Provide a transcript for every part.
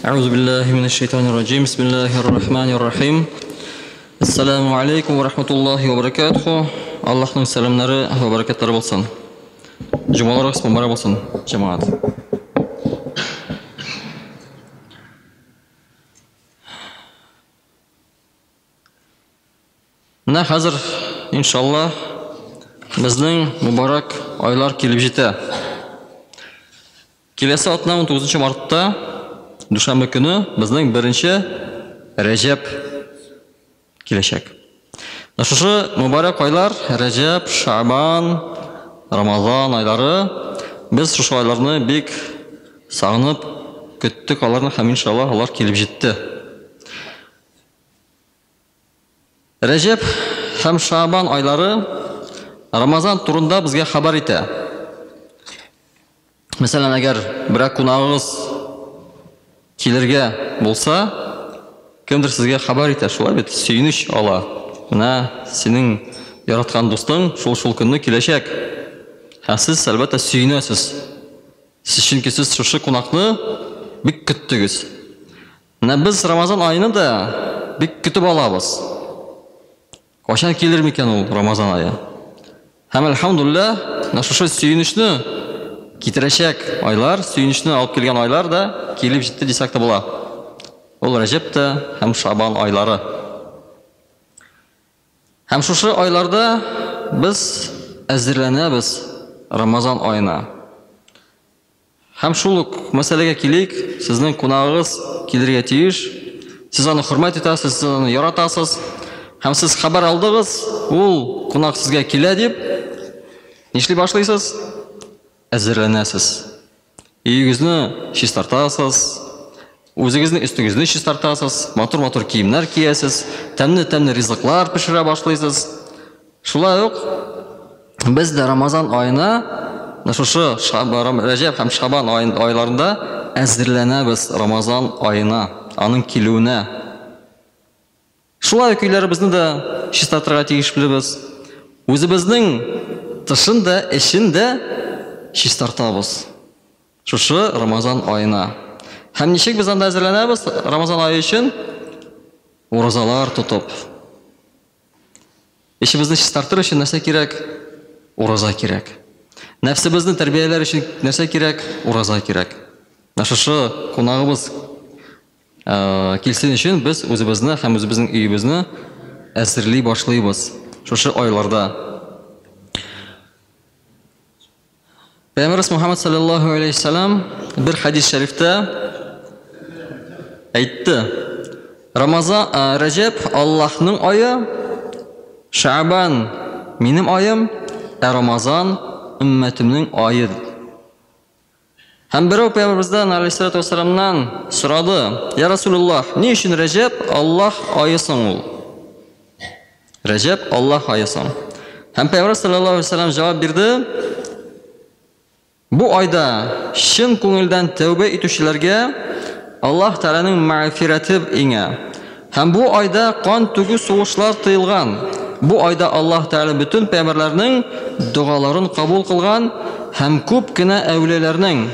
أعوذ بالله من الشيطان الرجيم بسم الله الرحمن الرحيم السلام عليكم ورحمة الله وبركاته Аллахның сәламнары ва баракаттары болсын. Жұмаларыңыз мүбәрәк болсын, жамаат. Мына хәзер, иншалла, безнең мүбәрәк айлар килеп җитә. Киләсе атна 19 мартта, дүшәмбе көне, безнең беренче Рәҗәб киләчәк. Шушы мүбәрәк айлар, Рәҗәб, Шәбан, Рамазан айлары, без шушы айларны бик сагынып көттек, аларны һәм иншалла алар килеп җитте. Рәҗәб һәм Шәбан айлары Рамазан турында безгә хәбәр итә. Мәсәлән, әгәр берәр кунагыгыз килергә булса, кемдер сезгә хәбәр итә, шулай бит сөйнеш ала. Менә синең яраткан дустың шул көнне киләчәк. Һәм сез әлбәттә сөйнәсез. Чөнки сез шушы кунакны бик көттегез. Менә без Рамазан айны да бик көтеп алабыз. Кашан килер микән ул Рамазан ае? Һәм әлхәмдулиллаһ, шушы сөйнешне китерәчәк айлар, сөйнешне алып килгән айлар да килеп җитте дисәк тә була. Ул Рәҗәб тә һәм Шәбан айлары. Һәм шушы айларда без әзерләнәбез Рамазан айына. Һәм шул ук мәсьәләгә килик, сезнең кунагыгыз килергә тиеш, сез аны хөрмәт итәсез, сез аны яратасыз, һәм сез хәбәр алдыгыз, ул кунак сезгә килә дип, нишли башлыйсыз? Әзерләнәсез. Өегезне чистартасыз, үзегезне өстегезне чистартасыз, матур-матур киемнәр киясез, тәмле-тәмле ризыклар пешерә башлыйсыз. Шулай ук без дә Рамазан айына, шушы Рәҗәб һәм Шәбан айларында әзерләнәбез Рамазан айына, аның килүенә. Шулай ук өйләребезне дә чистартырга тиешлебез. Үзебезнең тышын да, эчен дә чистартабыз шушы Рамазан айына. Һәм ничек без анда әзерләнәбез Рамазан айы өчен? Уразалар тотып. Эчебезне чистартыр өчен нәрсә кирәк? Ураза кирәк. Нәфсебезне тәрбияләр өчен нәрсә кирәк? Ураза кирәк. Шушы кунагыбыз килсен өчен без үзебезне һәм үзебезнең өебезне әзерли башлыйбыз шушы айларда. Пәйгамбәрimiz Мухаммад саллаллаху алейхи ва саллям бер хадис шәрифтә әйтте: Рамазан, Рәҗәб Аллаһның ае, Шәбан минем аем, Рамазан уммәтемнең ае. Һәм берәү Пәйгамбәрimizdән алейһиссалату вассаламнан сорады: Я Расулуллаһ, ни өчен Рәҗәб Аллаһ аесын ул? Рәҗәб Аллаһ аесын. Һәм Пәйгамбәр саллаллаһу алейһи ва саллям җавап бирде: Бу айда чын күңелдән тәүбә итүчеләргә Аллаһ Тәгаләнең мәгъфирәте иңә. Һәм бу айда кан түгү сугышлар тыелган. Бу айда Аллаһ Тәгалә бүтән пәйгамбәрләрнең дугаларын кабул кылган һәм күп кенә әүлияләрнең,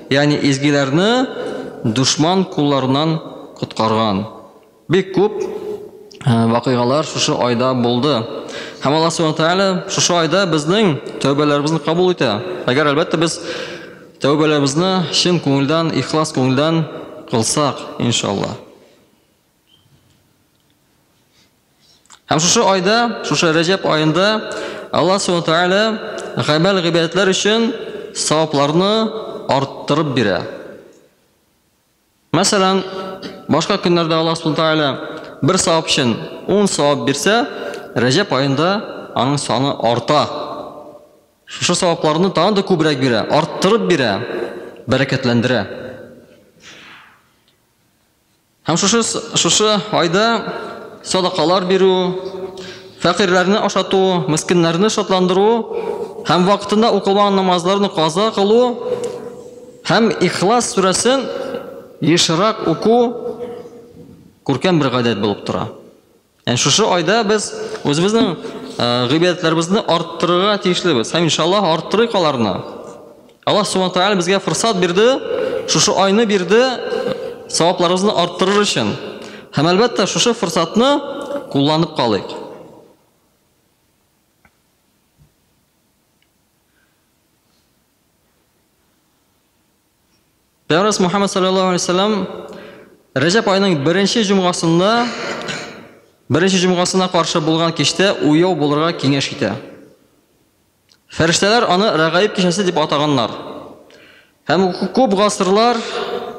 ягъни изгиләрне душман кулларыннан коткарган. Бик күп вакыйгалар шушы айда булды. Һәм Аллаһ Субханаһу ва Тәгалә шушы айда безнең тәүбәләребезне кабул итә. Әгәр әлбәттә без тәүбәләребезне чын күңелдән, ихлас күңелдән кылсак, иншалла. Һәм шушы айда, шушы Рәҗәб айында Аллаһ Субханаһу ва Тәгалә гамәл гыйбадәтләр өчен савапларны арттырып бирә. Мәсәлән, башка көннәрдә Аллаһ Субханаһу ва Тәгалә бер савап өчен 10 савап бирсә, Рәҗәб айында аның саны арта. Шушы савапларны тагын да күбрәк бирә, арттырып бирә, бәрәкәтләндерә. Һәм шушы айда садакалар бирү, фәкыйрьләрне ашату, мискиннәрне шатландыру һәм вакытында укылган намазларны каза кылу һәм Ихлас сүрәсен ешрак уку күркәм бер гадәт булып тора. Шушы айда без үзебезнең гыйбадәтләребезне арттырырга тиешлебез. Һәм иншаллаһ арттырыйк аларны. Аллаһ Субханаһу ва Тәгалә безгә форсат бирде, шушы айны бирде, савапларыбызны арттырыр өчен. Һәм әлбәттә шушы форсатны кулланып калыйк. Пәйгамбер Мухаммад саллаллаху алейхи ва саллям Рәҗәб айының беренче җомгасына каршы булган кичтә уяу булырга киңәш итә. Фәрештәләр аны Рәгаиб кичәсе дип атаганнар. Һәм күп гасырлар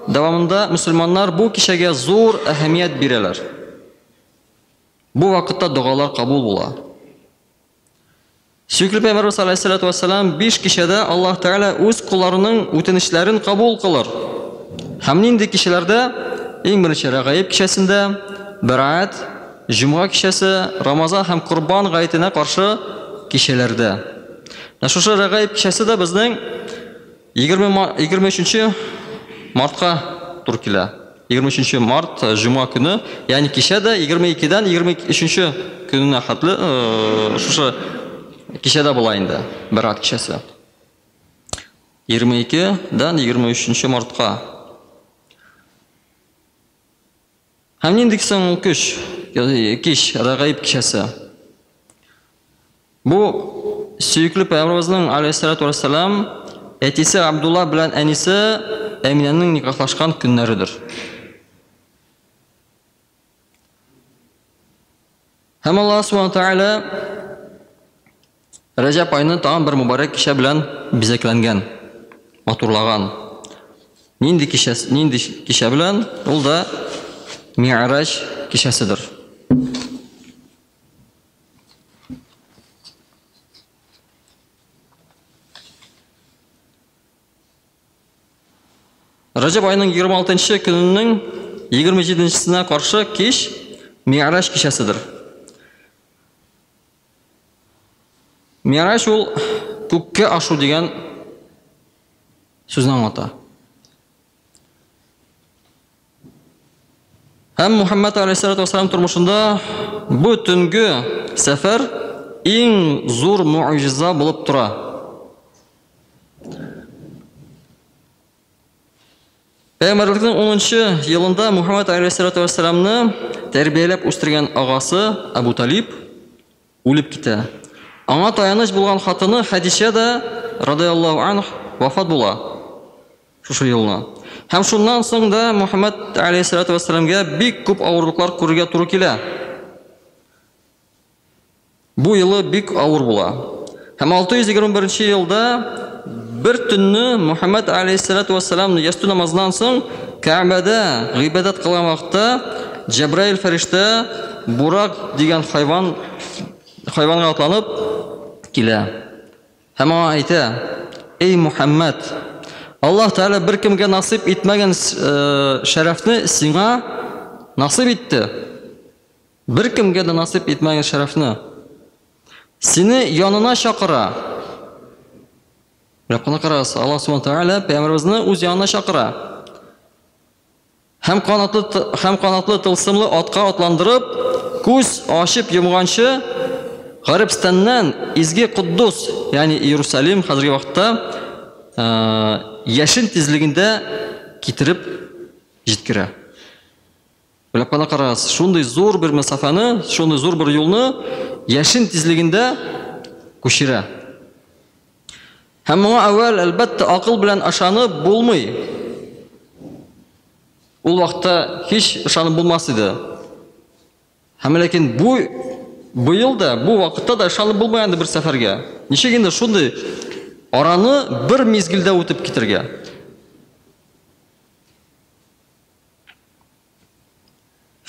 дәвамында мөселманнар бу кичәгә зур әһәмият бирәләр. Бу вакытта дугалар кабул була. Сөйкле Пәйгамбер саллаллаху алейхи ва саллям 5 кичәдә Аллаһ Тәгалә үз кулларының үтенечләрен кабул кылыр. Һәм нинди кичәләрдә? Иң беренче Рәгаиб кичәсендә, Бәраәт, Җомга кичәсе, Рамазан һәм Курбан гаетенә каршы кичәләрдә. Шушы Рәгаиб кичәсе дә безнең 23 мартка туры килә. 23 март Җомга көне, ягъни кичәдә 22-дән 23 көненә хәтле шушы кичәдә була инде Бәраәт кичәсе. 22-дән 23 мартка. Һәм нинди соң кич Рәгаиб кичәсе. Бу сөйкле Пәйгамберебезнең алейһиссалату вассалам әтисе Абдулла белән әнисе Әминәнең никахлашкан көннәридер. Һәм Аллаһ Субханаһу Тәгалә Рәҗәб айны тагын бер мубарак кичә белән бизәкләнгән, матурлаган. Нинди кичә белән? Ул да Ми'раҗ кичәседер. Рәҗәб айының 26-нчы көненең 27-нчесенә каршы кич Ми'раҗ кичәседер. Ми'раҗ ул күккә ашу дигән сүзне аңлата. Һәм Мухаммад алейһиссалату вассалам тормышында бу төнге сәфәр иң зур муъҗиза булып тора. Пәйгамбәрлекнең 10-нчы елында Мухаммад алейһиссалату вассаламны тәрбияләп үстергән агасы Абу Талиб үлеп китә. Аңа таяныч булган хатыны Хадиша да радиллаһу анһ вафат була шушы елны. Һәм шуннан соң да Мухаммад алейһиссалату вассаламга бик күп авырлыклар күрергә туры килә. Бу елы бик авыр була. Һәм 621 елда бер төнне Мухаммад алейһиссалату вассалам ясту намаздан соң Кәбәдә гыйбадат кылган вакытта Җабраил фәрештә Бурак дигән хайванга атланып килә. Һәм аңа әйтә: "Эй Мухаммад, Аллаһ Тәгалә бер кемгә насип итмәгән шәрәфне сиңа насип итте. Бер кемгә дә насип итмәгән шәрәфне сине янына чакыра." Рәкъна карас, Аллаһ Субханаһу Тәгалә Пәйгамбәребезне үз янына чакыра. Һәм канатлы тылсымлы атка атландырып, күз ачып йомганчы Гарибстаннан изге Куддус, ягъни Иерусалим хәзерге вакытта яшен тизлегендә китереп җиткерә. Беләп кана карас, шундый зур бер мәсафаны, шундый зур бер юлны яшен тизлегендә күчерә. Һәм моңа әввәл әлбәттә акыл белән ышанып булмый. Ул вакытта һич ышанып булмас иде. Һәм ләкин бу елда, бу вакытта да ышанып булмаган бер сәфәргә. Ничек инде шундый араны бер мизгилдә үтеп китергә.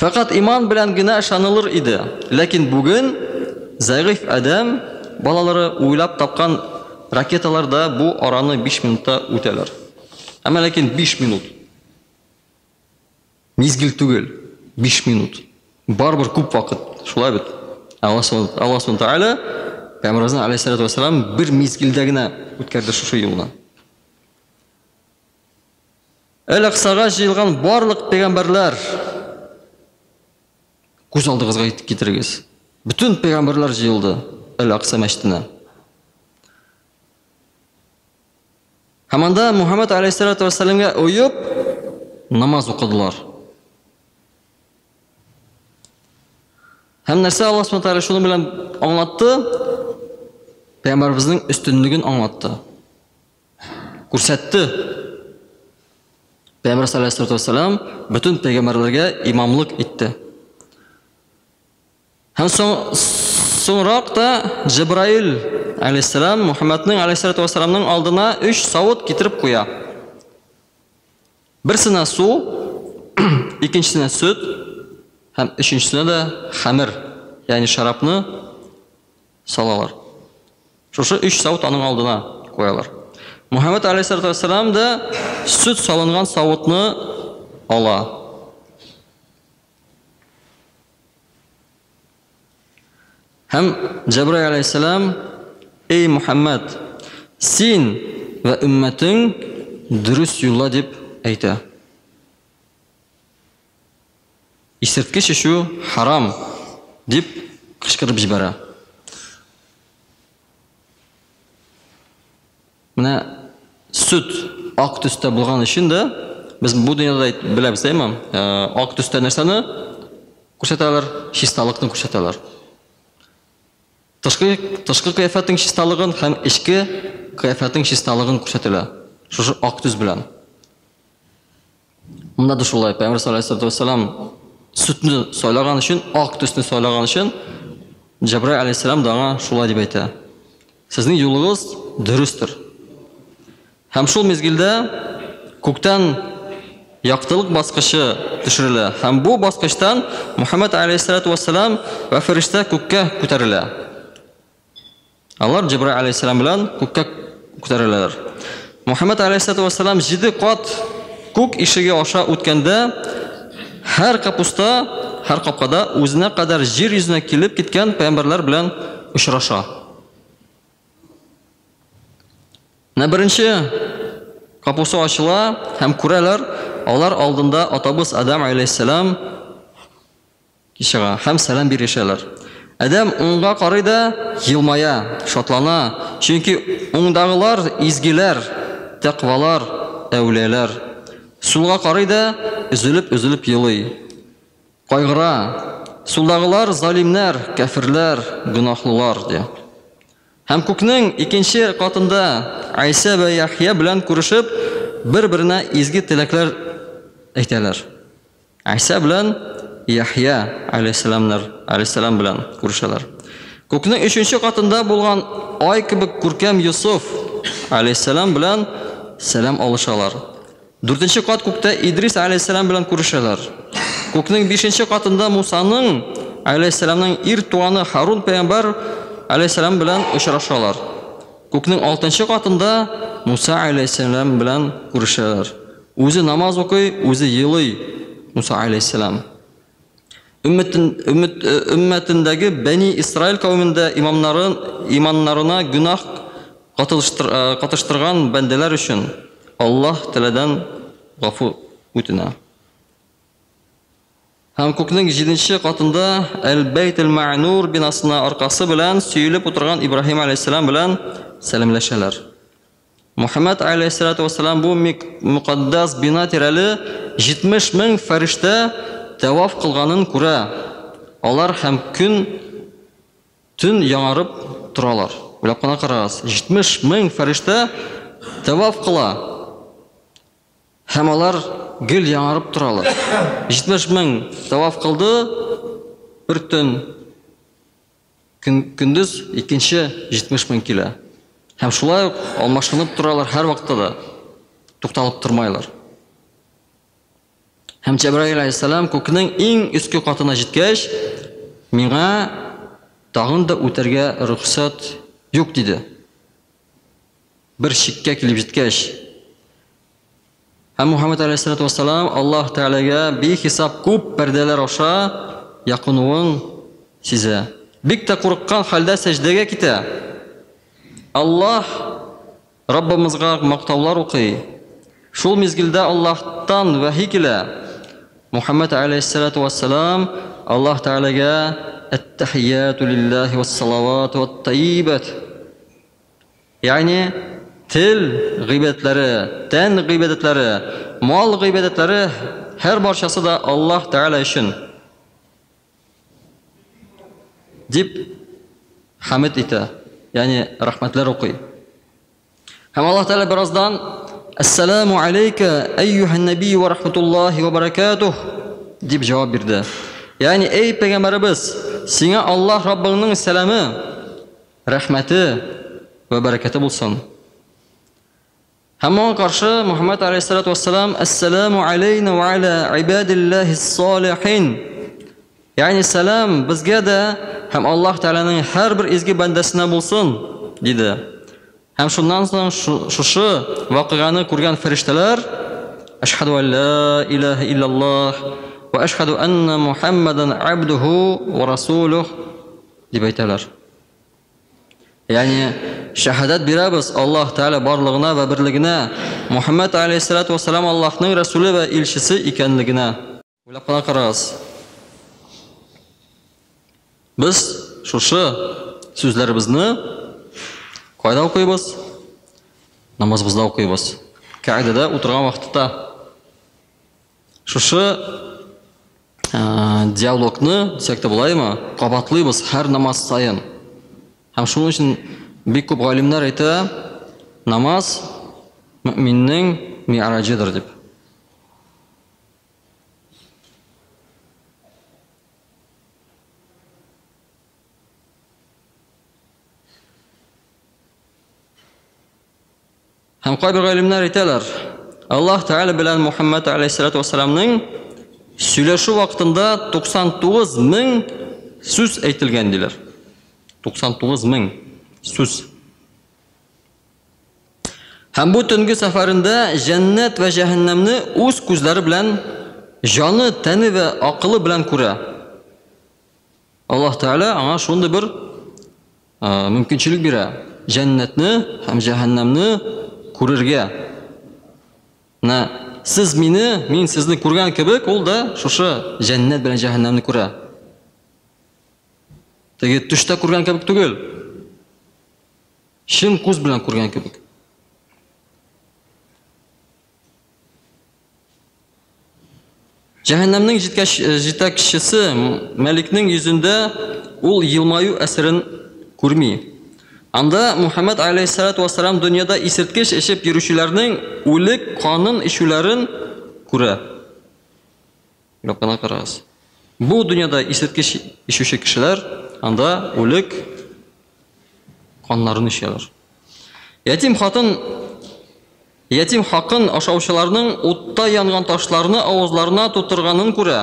Фақат иман белән генә ышанылыр иде. Ләкин бүген зәгыйф адәм балалары уйлап тапкан ракеталарда бу араны 5 минутта үтәләр. Әмма ләкин 5 минут. Мизгил түгел, 5 минут. Барбар күп вакыт. Шулай бит. Аллаһ Субханаһу Тәгалә Пәйгамбәребез алейһиссалату вассалам бер мизгилдә генә үткәрде шушы юлны. Әл-Аксага җыелган барлык пәйгамбәрләр күз алдыгызга китерегез. Бүтән пәйгамбәрләр җыелды Әл-Акса мәчетенә. Һәм анда Мухаммад алейһиссалату вассаламга уйып намаз укыдылар. Һәм нәрсә Аллаһ Сүбхәнәһү тәгалә шуның белән аңлатты? Пәйгамбәребезнең өстенлеген аңлатты. Күрсәтте. Пәйгамбер саллаллаху алейхи ва саллям бөтен пәйгамбәрләргә имамлык итте. Һәм соңрак та Җибраил алейхиссалам Мухаммадның алейхиссалату ва салламның алдына 3 савыт китереп куя. Берсенә су, икенчесенә сөт, һәм өченчесенә дә хәмер, ягъни шарапны салалар. Шушы 3 савыт аның алдына куялар. Мухаммад алейхиссалату ва саллям да сөт салынган савытны ала. Һәм Җибраил алейхиссалам: "Эй Мухаммад, син ва умматың дөрес юлда" дип әйтә. Исерткеч эчү харам дип кычкырып җибәрә. Менә сөт ак төстә булган өчен дә без бу дөньяда беләбез, әйме? Ак төстә нәрсәне күрсәтәләр? Чисталыкны күрсәтәләр. Тышкы кыяфәтнең чисталыгын һәм ичке кыяфәтнең чисталыгын күрсәтәләр. Шушы ак төс белән. Монда да шулай. Пәйгамбер саллаллаху алейхи ва саллям сөтне сайлаган өчен, ак төсне сайлаган өчен Җибраил алейхиссалам да шулай дип әйтә. Сезнең юлыгыз дөрестер. Һәм шул мезгилдә күктән яктылык баскычы төшерелә. Һәм бу баскычтан Мухаммад алейхиссалату ва саллям ва фирештә күккә күтәрелә. Алар Җибраил алейхиссалам белән күккә күтәреләләр. Мухаммад алейхиссалату ва саллям 7 кат күк ишеге аша үткәндә һәр капкада үзенә кадәр җир йөзенә килеп киткән пәйгамбәрләр белән очраша. Беренче капусы ачыла һәм күрәләр, алар алдында атабыз Адам алейхиссалам кичәгә һәм сәлам биришәләр. Адам уңга карый да елмая, шатлана, чөнки уңдагылар изгеләр, тәкъвалар, әүлияләр. Сулга карый да üzülеп елый. Кайгыра. Сулдагылар залимнәр, кафирләр, гынаһлылар ди. Һәм күкнең икенче катында Айса ва Яхья белән күрешеп, бер-беренә изге теләкләр әйтәләр. Айса белән Яхья алейхиссалам белән күрешәләр. Күкнең 3нче катында булган ай кебек күркәм Юсуф алейхиссалам белән сәлам алышалар. 4нче кат күктә Идрис алейхиссалам белән күрешәләр. Күкнең 5нче катында Мусаның алейхиссаламның ир туганы Харун пәйгамбәр алейхиссалам белән очрашалар. Күкнең 6нчы катында Муса алейхиссалам белән күрешәләр. Үзе намаз укый, үзе елый Муса алейхиссалам. Өммәтендәге Бәни Исраил кавымында иманнарына гүнах катыштырган бәндәләр өчен Аллаһ Тәгаләдән гафу үтенә. Һәм күкнең 7нче катында Әл-Бәйт-әл-Маънур бинасына аркасы белән сөйлеп утырган Ибраһим алейхиссалам белән сәламләшәләр. Мухаммад алейхиссалату ва саллям бу мукаддас бина тирәле 70 мең фәрештә таваф кылганын күрә. Алар һәм төн яңарып торалар. Уйлап кына карагыз, 70 мең фәрештә таваф кыла. Һәм алар гел яңарып торалар. 70 мең таваф кылды, бер төн көндез икенче 70 мең килә. Һәм шулай ук алмашынып торалар һәр вакытта да. Тукталып тормайлар. Һәм Җибраил алейхиссалам күкнең иң өске катына җиткәч, миңа тагын да үтәргә рөхсәт юк диде. Бер чиккә килеп җиткәч, һәм Мухаммад алейхиссалату ва саллям Аллаһ Тәгаләгә бихисап күп пәрдәләр аша якынуын сизә. Бик тә курыккан хәлдә сәҗдәгә китә. Аллаһ Раббымызга мактаулар укый. Шул мизгилдә Аллаһтан вахи килә. Мухаммад алейхиссалату ва саллям Аллаһ Тәгаләгә ат-тахияту лиллаһи вас-салавату ват-таййибат. Ягъни тел гыйбадатлары, тән гыйбадатлары, мал гыйбадәтләре һәр барчасы да Аллаһ Тәгалә өчен дип хәмд итә, ягъни рәхмәтләр укый. Һәм Аллаһ Тәгалә бераздан «Ассаламу алейка, айюхан наби ва рахматуллахи ва баракатух» дип җавап бирде. Ягъни, эй пәйгамбәрбез, сиңа Аллаһ Раббыңның сәламы, рәхмәте ва баракаты булсын. Һәм аңа каршы Мухаммад алейһиссалату вассалам «Ассаламу алейна ва аля ибадиллахи ссалихин». Ягъни, сәлам безгә дә һәм Аллаһ Тәгаләнең һәр бер изге бәндәсенә булсын диде. Һәм шуннан соң шушы вакыйганы күргән фәрештәләр «Ашһаду ан ла илаха иллаллаһ ва ашһаду анна Мухаммадан абдуху ва расулух» дип әйтәләр. Ягъни, шәһадәт бирәбез Аллаһ Тәгалә барлыгына ва берлегенә, Мухаммад алейһиссалату вассалам Аллаһның рәсүле ва илчесе икәнлегенә. Уйлап кына карагыз. Без шушы сүзләребезне кайда укыйбыз? Намазыбызда укыйбыз. Каидәдә утырган вакытта. Шушы диалогны, дисәк тә булаймы, кабатлыйбыз һәр намаз сайын. Һәм шуның өчен бик күп галимнәр әйтә, намаз мөэминнең ми'раҗыдыр дип. Һәм кайбер галимнәр әйтәләр, Аллаһ Тәгалә белән Мухаммад алейһиссалату вассаламның сөйләшү вакытында 99 мең сүз әйтелгән диләр. 99 мең сүз. Һәм бу төнге сәфәрендә җәннәт ва җәһәннәмне үз күзләре белән, җаны, тәне ва акылы белән күрә. Аллаһ Тәгалә аңа шундый бер мөмкинчелек бирә. Җәннәтне һәм җәһәннәмне күрергә. Сез мине, мин сезне күргән кебек, ул да шушы җәннәт белән җәһәннәмне күрә. Теге төштә күргән кебек түгел. Чын күз белән күргән кебек. Җәһәннәмнең җитәкчесе Мәликнең йөзендә ул елмаю әсерен күрми. Анда Мухаммад алейһиссалату вассалам дөньяда исерткеч эчеп йөрүчеләрнең үлек канын ишүләрен күрә. Уйлап кына карагыз. Бу дөньяда исерткеч ишүче кешеләр анда үлек каннарын ишәләр. Ятим хакын ашаучыларның утта янган ташларны авызларына тутырганын күрә.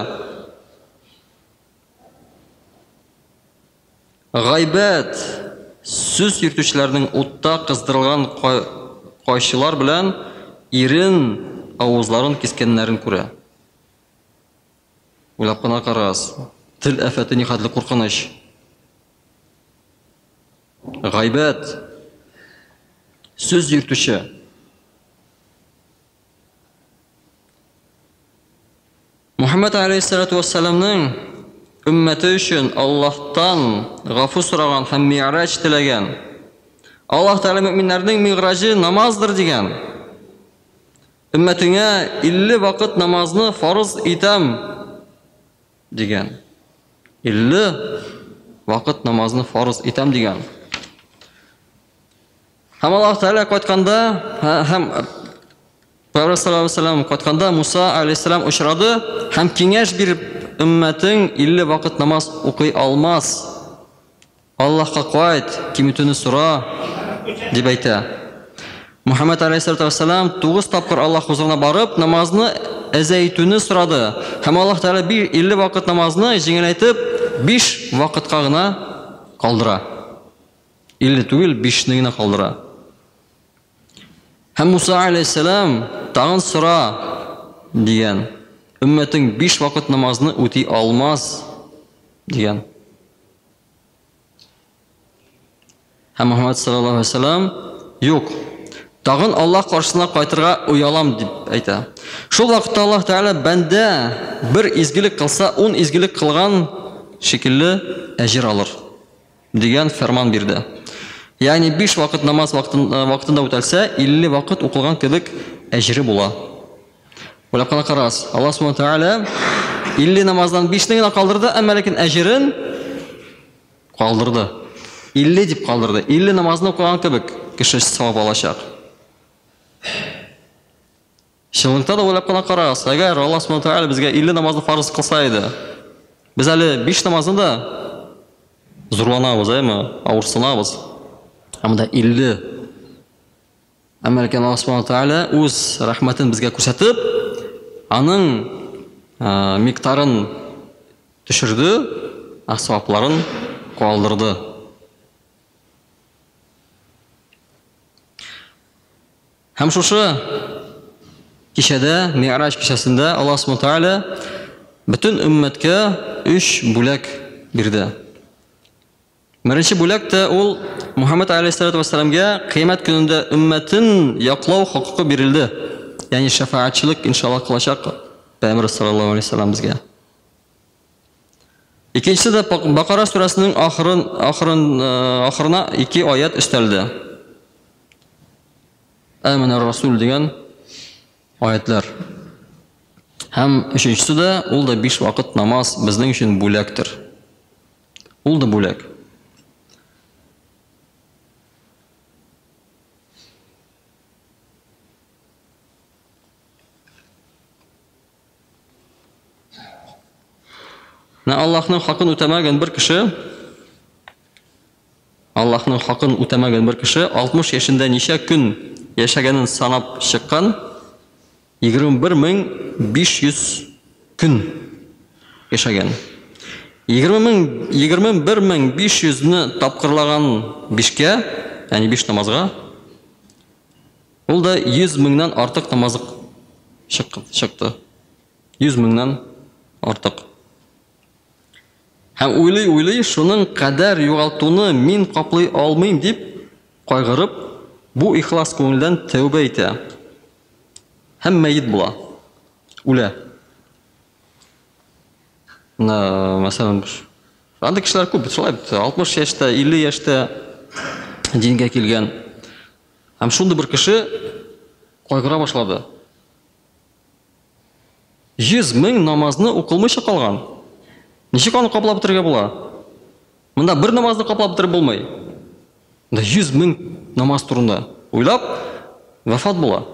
Гайбәт сүз йөртүчеләрнең утта кыздырылган кайшылар белән ирен авызларын кискәннәрен күрә. Уйлап кына карагыз. Тел афаты нихәтле куркыныч. Гайбәт сүз йөртүче. Мухаммад алейһиссалату вассаламның өммәте өчен Аллаһтан гафу сораган һәм ми'раҗ теләгән. Аллаһ Тәгалә мөэминнәрнең ми'раҗы намаздыр дигән. Өммәтеңә 50 вакыт намазны фарыз итәм дигән. 50 вакыт намазны фарыз итәм дигән. Һәм Аллаһ Тәгалә кайтканда, һәм Пәйгамбәр саллаллаһу алейһи ва саллям кайтканда Муса алейһиссалам очрады һәм киңәш биреп, өммәтең 50 вакыт намаз укый алмас. Аллаһка кайт, кимитүне сора дип әйтә. Мухаммад алейһиссалату вассалам 9 тапкыр Аллаһ хузурына барып, намазны әзәйтүне сорады. Һәм Аллаһ Тәгалә 50 вакыт намазны җиңеләйтеп 5 вакытка гына калдыра. 50 түгел, 5-не генә калдыра. Һәм Муса алейһиссалам тагын сора дигән. Өммәтең 5 вакыт намазны үти алмас дигән. Һәм Мухаммад саллаллаһу алейһи ва саллям юк. Тагын Аллаһ каршысына кайтырга уялам дип әйтә. Шул вакытта Аллаһ Тәгалә бәндә бер изгелек кылса, 10 изгелек кылган шикелле әҗир алыр дигән фәрман бирде. Ягъни 5 вакыт намаз вакытында үтәлсә, 50 вакыт укылган кебек әҗире була. Уйлап кына карагыз. Аллаһ Субхану Тааля 50 намаздан 5-ні генә калдырды, әмма ләкин әҗрен калдырды. 50 дип калдырды. 50 намазны укыган кебек кеше савап алачак. Чынлыкта да уйлап кына карагыз. Әгәр Аллаһ Субхану Тааля безгә 50 намазны фарыз кылса иде, без әле 5 намазны да зурланабыз, авырсынабыз. Әмма 50. Әмма ләкин Аллаһ Субхану Тааля үз рәхмәтен безгә күрсәтеп, аның миктарын төшерде, савапларын калдырды. Һәм шушы кичәдә, Ми'раҗ кичәсендә Аллаһ Субхану Тааля бөтен өммәткә 3 бүләк бирде. Беренче бүләктә ул Мухаммад алейһиссалату вассаламга кыямәт көнендә өммәтен яклау хокукы бирелде. Ягъни шафаатчылык иншаллах кылачак Пәйгамбер саллаллаху алейһи вассалам безгә. Икенчесе дә Бакара сурасының ахырына 2 аят өстәлде. Амана Расул дигән аятлар. Һәм өченчесе дә ул да 5 вакыт намаз безнең өчен бүләктер. Ул да бүләк. Аллаһның хакын үтәмәгән бер кеше, 60 яшендә ничә көн яшәгәнен санап чыккан, 21500 көн яшәгән. 21500-ны тапкырлаган 5-кә, ягъни 5 намазга, ул да 100 меңнән артык намаз чыкты. 100 меңнән артык. Һәм уйлый, шуның кадәр югалтуны мин каплый алмыйм дип кайгырып, бу ихлас күңелдән тәүбә итә. Һәм мәйет була. Үлә. Мәсәлән, анда кешеләр күп, шулай бит, 60 яшьтә, 50 яшьтә дингә килгән. Һәм шундый бер кеше кайгыра башлады. 100 мең намазны укылмыйча калган. Ничек аны каплап бетерергә була? Монда бер намазны каплап бетереп булмый. Монда 100 мең намаз турында уйлап вафат була.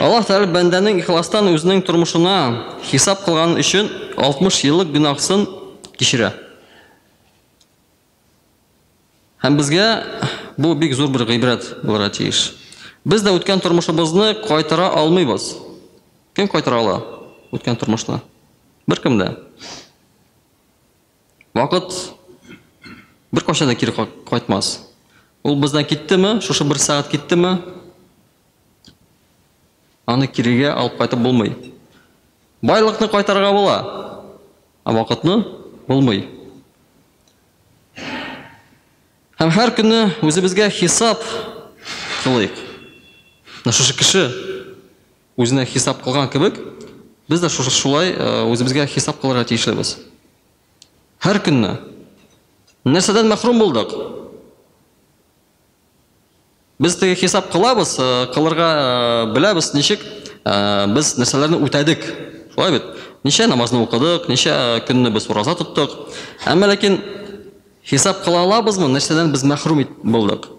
Аллаһ Тәгалә бәндәнең ихластан үзенең тормышына хисап кылган өчен 60 еллык гөнаһын кичерә. Һәм безгә бу бик зур бер гыйбрәт булырга тиеш. Без дә үткән тормышыбызны кайтара алмыйбыз. Кем кайтара ала үткән тормышны? Беркем дә. Вакыт бер кайчан да кире кайтмас. Ул бездән киттеме, шушы 1 сәгать киттеме? Аны кирегә алып кайтып булмый. Байлыкны кайтарырга була, вакытны булмый. Һәм һәр көнне үзебезгә хисап кылыйк. Шушы кеше үзенә хисап кылган кебек, без дә шулай үзебезгә хисап кылырга тиешлебез. Һәр көнне нәрсәдән мәхрүм булдык? Без теге хисап кылабыз, кылырга беләбез, ничек без нәрсәләрне үтәдек. Шулай бит. Ничә намазны укыдык, ничә көнне без ураза тоттык. Әмма ләкин хисап кыла алабызмы, нәрсәдән без мәхрүм булдык?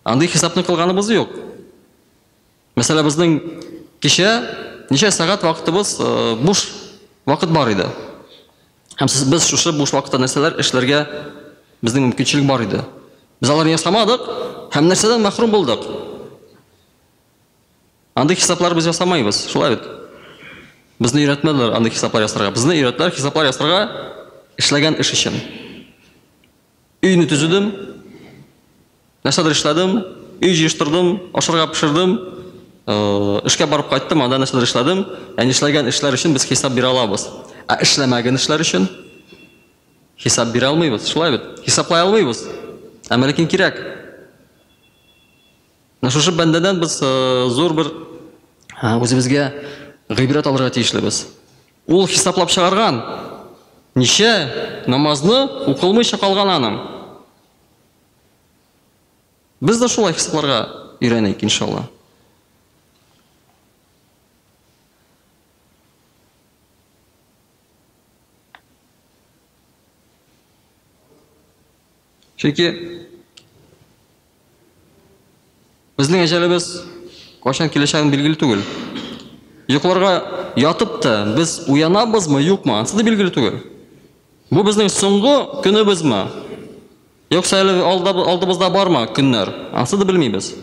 Андый хисапны кылганыбыз юк. Мәсәлән, безнең кичә ничә сәгать вакытыбыз буш вакыт бар иде. Һәм без шушы буш вакытта нәрсәләр эшләргә безнең мөмкинчелек бар иде. Без аларны ясамадык, һәм нәрсәдән мәхрүм булдык? Андый хисаплар без ясамайбыз, шулай бит. Безне өйрәтмәделәр андый хисаплар ясарга. Безне өйрәттеләр хисаплар ясарга эшләгән эш өчен. Өйне төзедем, нәрсәдер эшләдем, өй җыештырдым, ашарга пешердем, эшкә барып кайттым, анда нәрсәдер эшләдем. Яни эшләгән эшләр өчен без хисап бирә алабыз. Эшләмәгән эшләр өчен хисап бирә алмыйбыз, шулай бит. Хисаплай алмыйбыз. Әмма ләкин кирәк. Шушы бәндәдән без зур бер үзебезгә гыйбрат алырга тиешлебез. Ул хисаплап чыгарган. Ничә намазны укылмыйча калган аның. Без дә шулай хисапларга өйрәнәйек иншалла. Чөнки безнең әҗәлебез кайчан киләчәген билгеле түгел. Йокларга ятып та без уянабызмы, юкмы, ансы да билгеле түгел. Бу безнең соңгы көнебезме? Юкса әле алдыбызда бармы көннәр? Ансы да белмибез.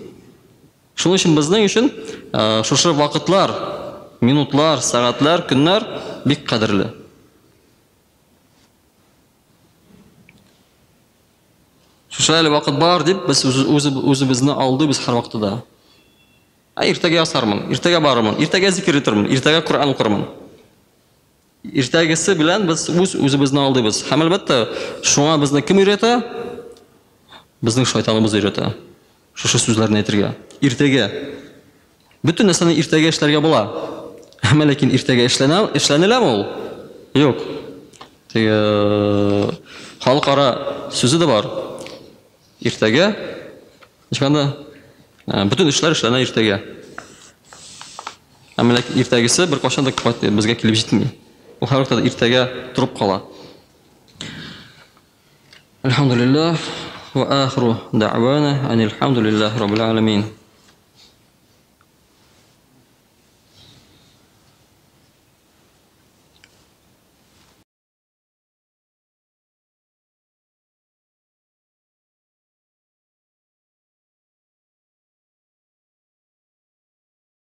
Шуның өчен безнең өчен шушы вакытлар, минутлар, сәгатьләр, көннәр бик кадерле. Шушы әле вакыт бар дип без үзебезне алдыбыз һәр вакытта. Иртәгә ясармын, иртәгә барырмын, иртәгә зикр итермен, иртәгә Коръән укырмын. Иртәгесе белән без үзебезне алдыбыз. Һәм әлбәттә, шуңа безне кем өйрәтә? Безнең шайтаныбыз өйрәтә. Шушы сүзләрне әйтергә. Иртәгә. Бөтен нәрсәне иртәгә эшләргә була. Әмма ләкин иртәгә эшләнеләме ул? Юк. Теге халыкара сүзе дә бар. Иртәгә ичкәндә bütün эшләр эшләнә иртәгә. Әмма ләкин иртәгесе бер кашан да безгә килеп җитми. Ул һәр вакытта иртәгә торып кала. Алхамдулиллах ва ахру дәъвана анил хамдулиллаһи раббил аламин.